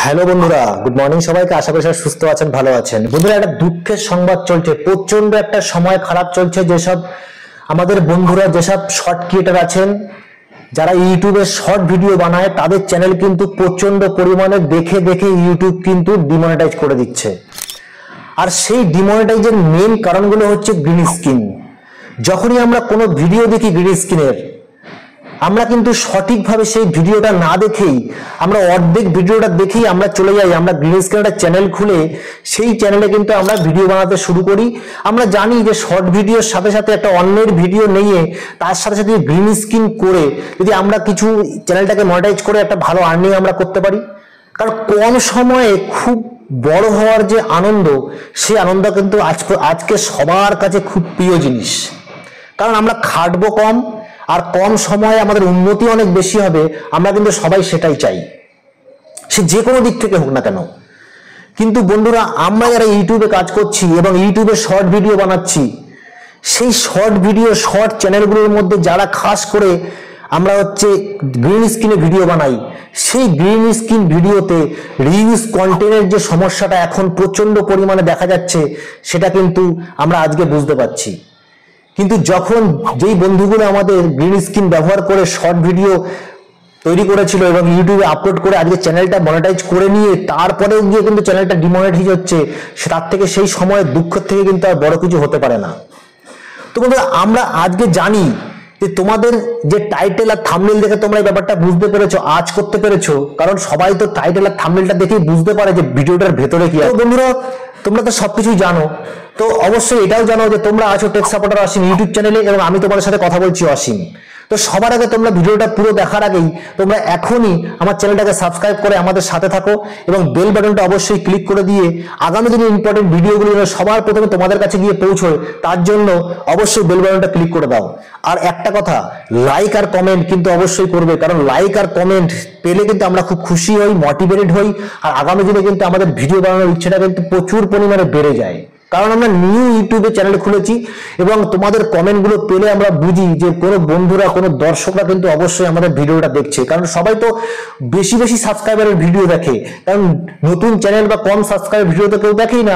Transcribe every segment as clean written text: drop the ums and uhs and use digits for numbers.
Hello বন্ধুরা, good morning সবাইকে। আশা করি সবাই সুস্থ আছেন, ভালো আছেন। বন্ধুরা, একটা দুঃখের সংবাদ চলছে, প্রচন্ড একটা সময় খারাপ চলছে। যেসব আমাদের বন্ধুরা, যেসব শর্ট ক্রিয়েটার আছেন, যারা ইউটিউবে শর্ট ভিডিও বানায়, তাদের চ্যানেল কিন্তু প্রচন্ড পরিমাণে দেখে দেখে ইউটিউব কিন্তু ডিমনিটাইজ করে দিচ্ছে। আর সেই ডিমনিটাইজের মেন কারণগুলো হচ্ছে গ্রিন স্ক্রিন। যখনই আমরা কোনো ভিডিও দেখি গ্রিন স্ক্রিনের, আমরা কিন্তু সঠিকভাবে সেই ভিডিওটা না দেখেই, আমরা অর্ধেক ভিডিওটা দেখেই আমরা চলে যাই, আমরা গ্রিন স্ক্রিন একটা চ্যানেল খুলে সেই চ্যানেলে কিন্তু আমরা ভিডিও বানাতে শুরু করি। আমরা জানি যে শর্ট ভিডিওর সাথে সাথে একটা অন্যের ভিডিও নিয়ে তার সাথে সাথে গ্রিন স্ক্রিন করে যদি আমরা কিছু চ্যানেলটাকে মনিটাইজ করে একটা ভালো আর্নিং আমরা করতে পারি। কারণ কম সময়ে খুব বড় হওয়ার যে আনন্দ, সেই আনন্দ কিন্তু আজকে সবার কাছে খুব প্রিয় জিনিস। কারণ আমরা খাটবো কম, আর কম সময়ে আমাদের উন্নতি অনেক বেশি হবে। আমরা কিন্তু সবাই সেটাই চাই, সে যে কোনো দিক থেকে হোক না কেন। কিন্তু বন্ধুরা, আমরা যারা ইউটিউবে কাজ করছি এবং ইউটিউবে শর্ট ভিডিও বানাচ্ছি, সেই শর্ট ভিডিও শর্ট চ্যানেলগুলোর মধ্যে যারা খাস করে আমরা গ্রিন স্ক্রিনে ভিডিও বানাই, সেই গ্রিন স্ক্রিন ভিডিওতে রিউজ কন্টেন্টের যে সমস্যাটা এখন প্রচন্ড পরিমাণে দেখা যাচ্ছে, সেটা কিন্তু আমরা আজকে বুঝতে পারছি। কিন্তু যখন যেই বন্ধুগুলো আমাদের গ্রিন স্ক্রিন ব্যবহার করে শর্ট ভিডিও তৈরি করেছিল এবং ইউটিউবে আপলোড করে আজকে চ্যানেলটা মনিটাইজ করে নিয়ে তারপরেও গিয়ে কিন্তু চ্যানেলটা ডিমনিটাইজ হচ্ছে, তার থেকে সেই সময়ের দুঃখের থেকে কিন্তু আর বড় কিছু হতে পারে না। তো বন্ধুরা, আমরা আজকে জানি যে তোমাদের যে টাইটেল আর থাম্বনেল দেখে তোমরা এই ব্যাপারটা বুঝতে পেরেছো, আজ করতে পেরেছো। কারণ সবাই তো টাইটেল আর থাম্বনেলটা দেখেই বুঝতে পারে যে ভিডিওটার ভেতরে কি আছে। বন্ধুরা, তোমরা তো সবকিছুই জানো, তো অবশ্যই এটাও জানো যে তোমরা আছো টেক সাপোর্টার অসীম ইউটিউব চ্যানেলে এবং আমি তোমাদের সাথে কথা বলছি অসীম। তো সবার আগে তোমরা ভিডিওটা পুরো দেখার আগেই তোমরা এখনই আমার চ্যানেলটাকে সাবস্ক্রাইব করে আমাদের সাথে থাকো এবং বেল বাটনটা অবশ্যই ক্লিক করে দিয়ে আগামী দিনের ইম্পর্টেন্ট ভিডিওগুলো সবার প্রথমে তোমাদের কাছে গিয়ে পৌঁছয়, তার জন্য অবশ্যই বেল বাটনটা ক্লিক করে দাও। আর একটা কথা, লাইক আর কমেন্ট কিন্তু অবশ্যই করবে, কারণ লাইক আর কমেন্ট পেলে কিন্তু আমরা খুব খুশি হই, মোটিভেটেড হই, আর আগামী দিনে কিন্তু আমাদের ভিডিও বানানোর ইচ্ছেটা কিন্তু প্রচুর পরিমাণে বেড়ে যায়। কারণ আমরা নিউ ইউটিউবে চ্যানেল খুলেছি এবং তোমাদের কমেন্টগুলো পেলে আমরা বুঝি যে কোনো বন্ধুরা, কোনো দর্শকরা কিন্তু অবশ্যই আমাদের ভিডিওটা দেখছে। কারণ সবাই তো বেশি বেশি সাবস্ক্রাইবারের ভিডিও দেখে, কারণ নতুন চ্যানেল বা কম সাবস্ক্রাইবার ভিডিও তো কেউ দেখেই না।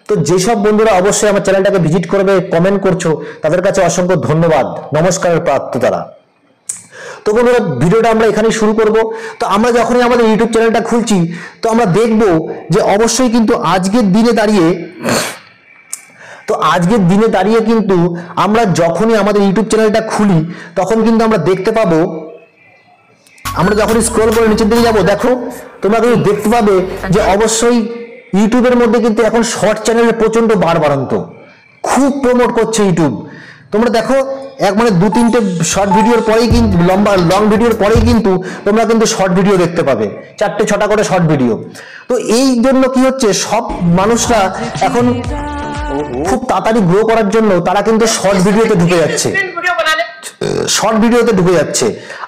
তো যেসব বন্ধুরা অবশ্যই আমার চ্যানেলটাকে ভিজিট করবে, কমেন্ট করছো, তাদের কাছে অসংখ্য ধন্যবাদ, নমস্কারের প্রাপ্য তারা। তো বন্ধুরা, ভিডিওটা আমরা এখানেই শুরু করব। তো আমরা যখনই আমাদের ইউটিউব চ্যানেলটা খুলছি, তো আমরা দেখব যে অবশ্যই কিন্তু আজকের দিনে দাঁড়িয়ে কিন্তু আমরা যখনই আমাদের ইউটিউব চ্যানেলটা খুলি, তখন কিন্তু আমরা দেখতে পাবো, আমরা যখনই স্ক্রল করে নিচের দিকে যাবো, দেখো তোমরা কিন্তু দেখতে পাবে যে অবশ্যই ইউটিউবের মধ্যে কিন্তু এখন শর্ট চ্যানেলের প্রচন্ড বাড়ন্ত খুব প্রমোট করছে ইউটিউব। তোমরা দেখো, মানে 2-3টে শর্ট ভিডিওর পরেই কিন্তু লং ভিডিওর পরেই কিন্তু তোমরা কিন্তু শর্ট ভিডিও দেখতে পাবে, 4-6টা করে শর্ট ভিডিও। তো এই জন্য কি হচ্ছে, সব মানুষরা এখন খুব তাড়াতাড়ি গ্রো করার জন্য তারা কিন্তু শর্ট ভিডিওতে ঢুকে যাচ্ছে।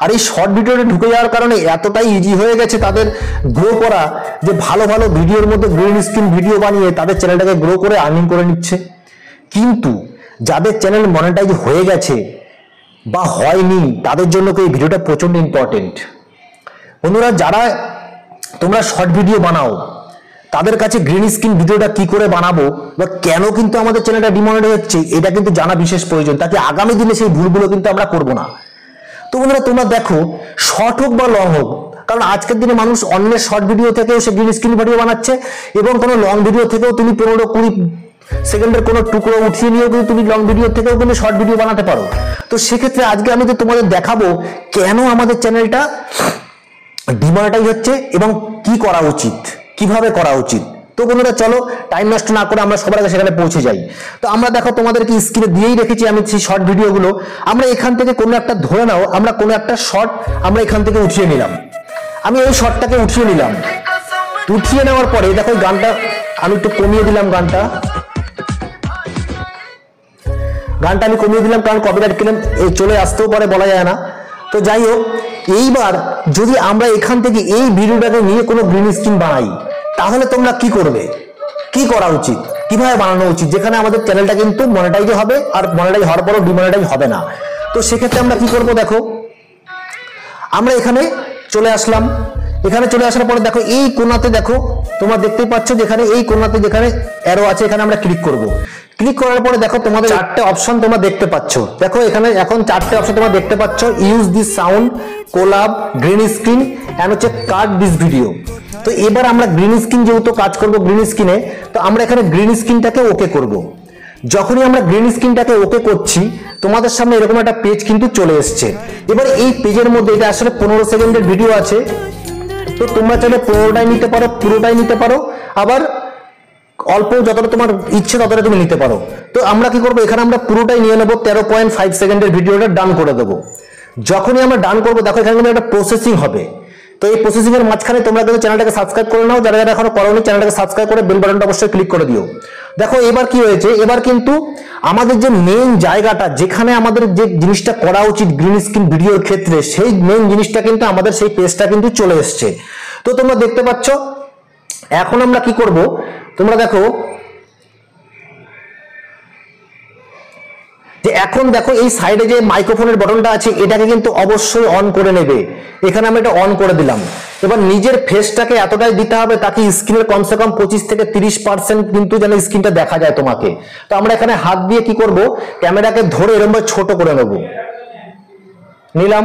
আর এই শর্ট ভিডিওতে ঢুকে যাওয়ার কারণে এতটাই ইজি হয়ে গেছে তাদের গ্রো করা, যে ভালো ভালো ভিডিওর মধ্যে গ্রিন স্ক্রিন ভিডিও বানিয়ে তাদের চ্যানেলটাকে গ্রো করে আর্নিং করে নিচ্ছে। কিন্তু যাদের চ্যানেল মনিটাইজ হয়ে গেছে বা হয়নি, তাদের জন্য এই ভিডিওটা প্রচন্ড ইম্পর্টেন্ট। বন্ধুরা, যারা তোমরা শর্ট ভিডিও বানাও, তাদের কাছে গ্রিন স্ক্রিন ভিডিওটা কি করে বানাবো বা কেন কিন্তু আমাদের চ্যানেলটা ডিমনিটাইজ হচ্ছে, এটা কিন্তু জানা বিশেষ প্রয়োজন, তাকে আগামী দিনে সেই ভুলগুলো কিন্তু আমরা করব না। তো বন্ধুরা, তোমরা দেখো, শর্ট হোক বা লং হোক, কারণ আজকের দিনে মানুষ অন্যের শর্ট ভিডিও থেকেও সে গ্রিন স্ক্রিন ভিডিও বানাচ্ছে, এবং কোনো লং ভিডিও থেকেও তুমি 15-20 সেকেন্ডের কোনো টুকরো উঠিয়ে নিয়েও কিন্তু তুমি লং ভিডিও থেকেও কিন্তু শর্ট ভিডিও বানাতে পারো। তো সেক্ষেত্রে আজকে আমি তো তোমাদের দেখাবো কেন আমাদের চ্যানেলটা ডিমনিটাইজ হচ্ছে এবং কি করা উচিত, কিভাবে করা উচিত। তো বন্ধুরা, চলো টাইম নষ্ট না করে আমরা সবার আগে সেখানে পৌঁছে যাই। তো আমরা দেখো, তোমাদেরকে স্ক্রিনে দিয়েই রেখেছি আমি সেই শর্ট ভিডিওগুলো। আমরা এখান থেকে কোনো একটা, ধরে নাও আমরা কোনো একটা শর্ট আমরা এখান থেকে উঠিয়ে নিলাম। আমি এই শর্টটাকে উঠিয়ে নিলাম। উঠিয়ে নেওয়ার পরে দেখো, গানটা আমি একটু কমিয়ে দিলাম, গানটা আমি কমিয়ে দিলাম, কারণ কপিরাইট ক্লেম চলে আসতেও পারে, বলা যায় না। তো যাই হোক, এইবার যদি আমরা এখান থেকে এই ভিডিওটাকে নিয়ে কোনো গ্রিন স্ক্রিন বানাই, তাহলে তোমরা কি করবে, কি করা উচিত, কিভাবে বানানো উচিত, যেখানে আমাদের চ্যানেলটা কিন্তু মনিটাইজ হবে, আর মনিটাইজ হওয়ার পরও ডিমনিটাইজ হবে না। তো সেক্ষেত্রে আমরা কি করব, দেখো আমরা এখানে চলে আসলাম। এখানে চলে আসার পরে দেখো এই কোণাতে দেখো তোমরা দেখতে পাচ্ছ যেখানে এই কোণাতে যেখানে অ্যারো আছে এখানে আমরা ক্লিক করব। ক্লিক করার পরে দেখো তোমাদের চারটে অপশন তোমরা দেখতে পাচ্ছ। দেখো এখানে এখন চারটে অপশন তোমরা দেখতে পাচ্ছ, use this sound, collab, green screen and হচ্ছে কাট দিস ভিডিও। তো এবার আমরা গ্রিন স্ক্রিন যেহেতু কাজ করব গ্রিন স্ক্রিনে, তো আমরা এখানে গ্রিন স্ক্রিনটাকে ওকে করব। যখনই আমরা গ্রিন স্ক্রিনটাকে ওকে করছি তোমাদের সামনে এরকম একটা পেজ কিন্তু চলে এসছে। এবার এই পেজের মধ্যে এটা আসলে 15 সেকেন্ডের ভিডিও আছে, তো তোমরা চাইলে 15টাই নিতে পারো, পুরোটাই নিতে পারো, আবার অল্প যতটা তোমার ইচ্ছে ততটা তুমি নিতে পারো। তো আমরা কি করবো, এখানে আমরা পুরোটাই নিয়ে নেবো, 13.5 সেকেন্ডের ভিডিওটা ডান করে দেবো। যখনই আমরা ডান করবো দেখো এখানে কিন্তু একটা প্রসেসিং হবে। তো এই প্রসেসিং এর মাঝখানে তোমরা কিন্তু চ্যানেলটাকে সাবস্ক্রাইব করে নাও, যারা যারা এখনো করোনি চ্যানেলটাকে সাবস্ক্রাইব করে বেল বাটনটা অবশ্যই ক্লিক করে দিও। দেখো এবার কি হয়েছে, এবার কিন্তু আমাদের যে মেইন জায়গাটা যেখানে আমাদের যে জিনিসটা করা উচিত গ্রিন স্ক্রিন ভিডিওর ক্ষেত্রে, সেই মেইন জিনিসটা কিন্তু আমাদের সেই পেজটা কিন্তু চলে এসছে। তো তোমরা দেখতে পাচ্ছ এখন আমরা কি করব, তোমরা দেখো যে এখন দেখো এই সাইডে যে মাইক্রোফোনের বাটনটা আছে এটাকে কিন্তু অবশ্যই অন করে নেবে। এখানে আমরা এটা অন করে দিলাম। এবার নিজের ফেসটাকে এতটাই দিতে হবে তাকে স্ক্রিনের কমসে কম 25 থেকে 30% কিন্তু যেন স্ক্রিনটা দেখা যায় তোমাকে। তো আমরা এখানে হাত দিয়ে কি করব, ক্যামেরাকে ধরে এরকম ভাবে ছোট করে নেব, নিলাম,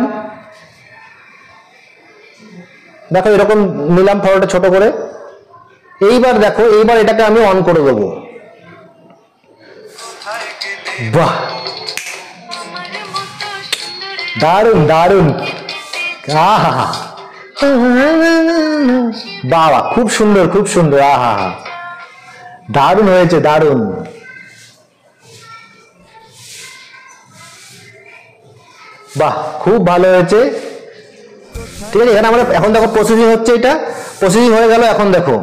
দেখো এরকম নিলাম ফটোটা ছোট করে। এইবার দেখো এইবার এটাকে আমি অন করে দেবো। বাহ, দারুন দারুন, আহা বাবা, খুব সুন্দর খুব সুন্দর, আহা দারুন হয়েছে, দারুন। বাহ, খুব ভালো হয়েছে। ঠিক আছে, এখানে আমরা এখন দেখো প্রসেসিং হচ্ছে, এটা প্রসেসিং হয়ে গেল। এখন দেখো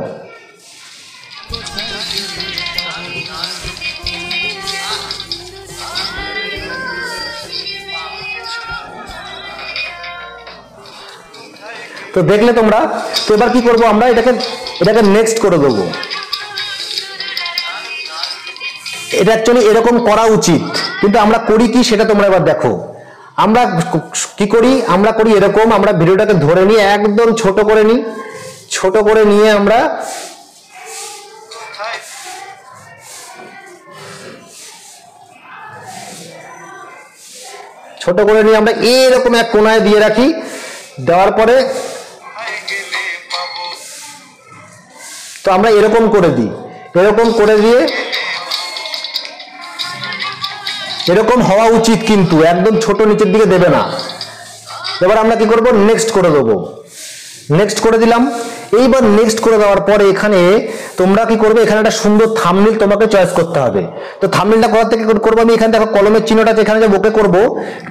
তো দেখলে তোমরা। তো এবার কি করবো, আমরা এটাকে নেক্সট করে দেবো। এটা অ্যাকচুয়ালি এরকম করা উচিত, কিন্তু আমরা করি কি সেটা তোমরা এবার দেখো। আমরা কি করি, আমরা করি এরকম, আমরা ভিডিওটাকে ধরে নিয়ে একদম ছোট করে নিই, ছোট করে নিয়ে আমরা এরকম এক কোণায় দিয়ে রাখি। দেওয়ার পরে তো আমরা এরকম করে দিই, এরকম করে দিয়ে এরকম হওয়া উচিত, কিন্তু একদম ছোট নিচের দিকে দেবে না। এবার আমরা কি করব, নেক্সট করে দেবো। নেক্সট করে দিলাম। এইবার নেক্সট করে দেওয়ার পরে এখানে তোমরা কি করবে, এখানে একটা সুন্দর থাম্বনেল তোমাকে চয়েস করতে হবে। তো থাম্বনেলটা কোথা থেকে করবো, আমি এখানে দেখো কলমের চিহ্নটা আছে, এখানে যে ওকে করবো,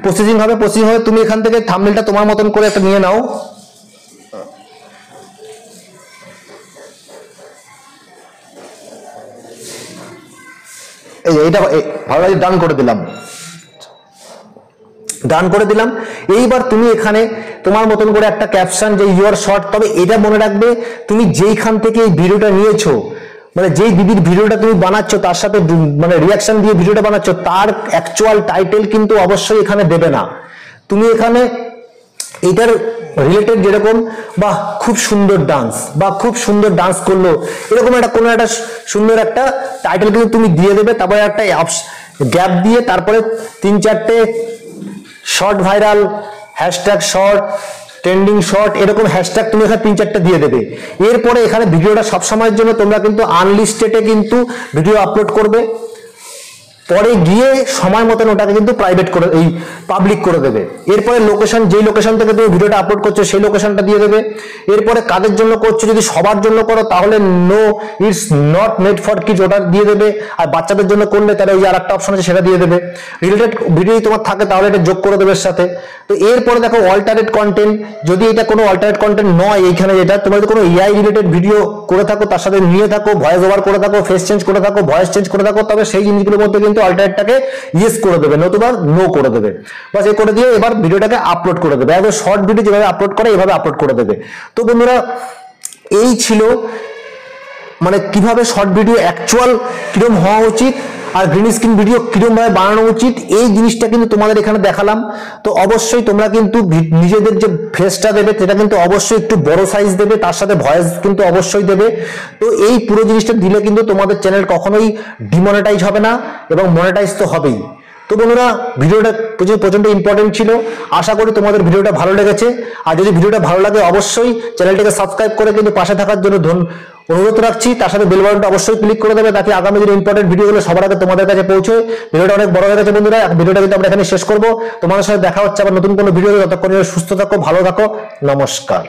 প্রসেসিং হবে, প্রসেসিং হবে, তুমি এখান থেকে থাম্বনেলটা তোমার মতন করে একটা নিয়ে নাও। এইটা ভালো লাগে, ডান করে দিলাম, ডান করে দিলাম। এইবার তুমি এখানে তোমার মতন করে একটা ক্যাপশন, যে ইউর শর্ট। তবে এটা মনে রাখবে, তুমি যেইখান থেকে এই ভিডিওটা নিয়েছো, মানে যেই দিদির ভিডিওটা তুমি বানাচ্ছ তার সাথে মানে রিয়াকশন দিয়ে ভিডিওটা বানাচ্ছ, তার অ্যাকচুয়াল টাইটেল কিন্তু অবশ্যই এখানে দেবে না। তুমি এখানে এটার রিলেটেড যেরকম, বা খুব সুন্দর ডান্স, বা খুব সুন্দর ডান্স করলো, এরকম একটা কোনো একটা সুন্দর একটা টাইটেল কিন্তু তুমি দিয়ে দেবে। তারপরে একটা গ্যাপ দিয়ে তারপরে 3-4টে short viral, hashtag short, trending short, এরকম হ্যাশট্যাগ তুমি এখানে 3-4টে দিয়ে দেবে। এরপরে এখানে ভিডিওটা সবসময়ের জন্য তোমরা কিন্তু আনলিস্টেডে কিন্তু ভিডিও আপলোড করবে। পরে গিয়ে সময় মতন ওটাকে কিন্তু প্রাইভেট করে, এই পাবলিক করে দেবে। এরপরে লোকেশন, যেই লোকেশন থেকে তুমি ভিডিওটা আপলোড করছো সেই লোকেশনটা দিয়ে দেবে। এরপরে কাদের জন্য করছো, যদি সবার জন্য করো তাহলে no it's not made for kids ওটা দিয়ে দেবে। আর বাচ্চাদের জন্য করলে তাহলে ওই আর একটা অপশন আছে সেটা দিয়ে দেবে। রিলেটেড ভিডিও তোমার থাকে তাহলে এটা যোগ করে দেবে এর সাথে। তো এরপরে দেখো অল্টারনেট কন্টেন্ট, যদি এটা কোনো অল্টারনেট কন্টেন্ট নয়, এইখানে যেটা তোমরা যদি কোনো এআই রিলেটেড ভিডিও করে থাকো, তার সাথে নিয়ে থাকো, ভয়েস ওভার করে থাকো, ফেস চেঞ্জ করে থাকো, ভয়েস চেঞ্জ করে থাকো, তবে সেই জিনিসগুলোর মধ্যে কিন্তু অল্টারনেটটাকে ইয়েস করে দেবে, নতুবা নো করে দেবে। বাস এই করে দিয়ে এবার ভিডিওটাকে আপলোড করে দেবে। একদম শর্ট ভিডিও যেভাবে আপলোড করে এভাবে আপলোড করে দেবে। তো বন্ধুরা, এই ছিল মানে কিভাবে শর্ট ভিডিও অ্যাকচুয়াল কিরকম হওয়া উচিত আর গ্রিন স্ক্রিন ভিডিও কিরকম ভাবে বানানো উচিত এই জিনিসটা কিন্তু তোমাদের এখানে দেখালাম। তো অবশ্যই তোমরা কিন্তু নিজেদের যে ফেসটা দেবে সেটা কিন্তু অবশ্যই একটু বড় সাইজ দেবে, তার সাথে ভয়েস কিন্তু অবশ্যই দেবে। তো এই পুরো জিনিসটা দিলে কিন্তু তোমাদের চ্যানেল কখনোই ডিমনিটাইজ হবে না এবং মনিটাইজ তো হবেই। তো বন্ধুরা ভিডিওটা প্রচন্ড ইম্পর্টেন্ট ছিল, আশা করি তোমাদের ভিডিওটা ভালো লেগেছে। আর যদি ভিডিওটা ভালো লাগে অবশ্যই চ্যানেলটাকে সাবস্ক্রাইব করে কিন্তু পাশে থাকার জন্য অনুরোধ রাখছি। তার সাথে বেল বাটনটা অবশ্যই ক্লিক করে দেবে, তাতে আগামী দিনে ইম্পর্টেন্ট ভিডিওগুলো সবার আগে তোমাদের কাছে পৌঁছয়। ভিডিওটা অনেক বড় হয়ে গেছে বন্ধুরা, ভিডিওটা কিন্তু আমরা এখানে শেষ করবো। তোমাদের সাথে দেখা হচ্ছে আবার নতুন কোনো ভিডিও। ততক্ষণ সুস্থ থাকো, ভালো থাকো, নমস্কার।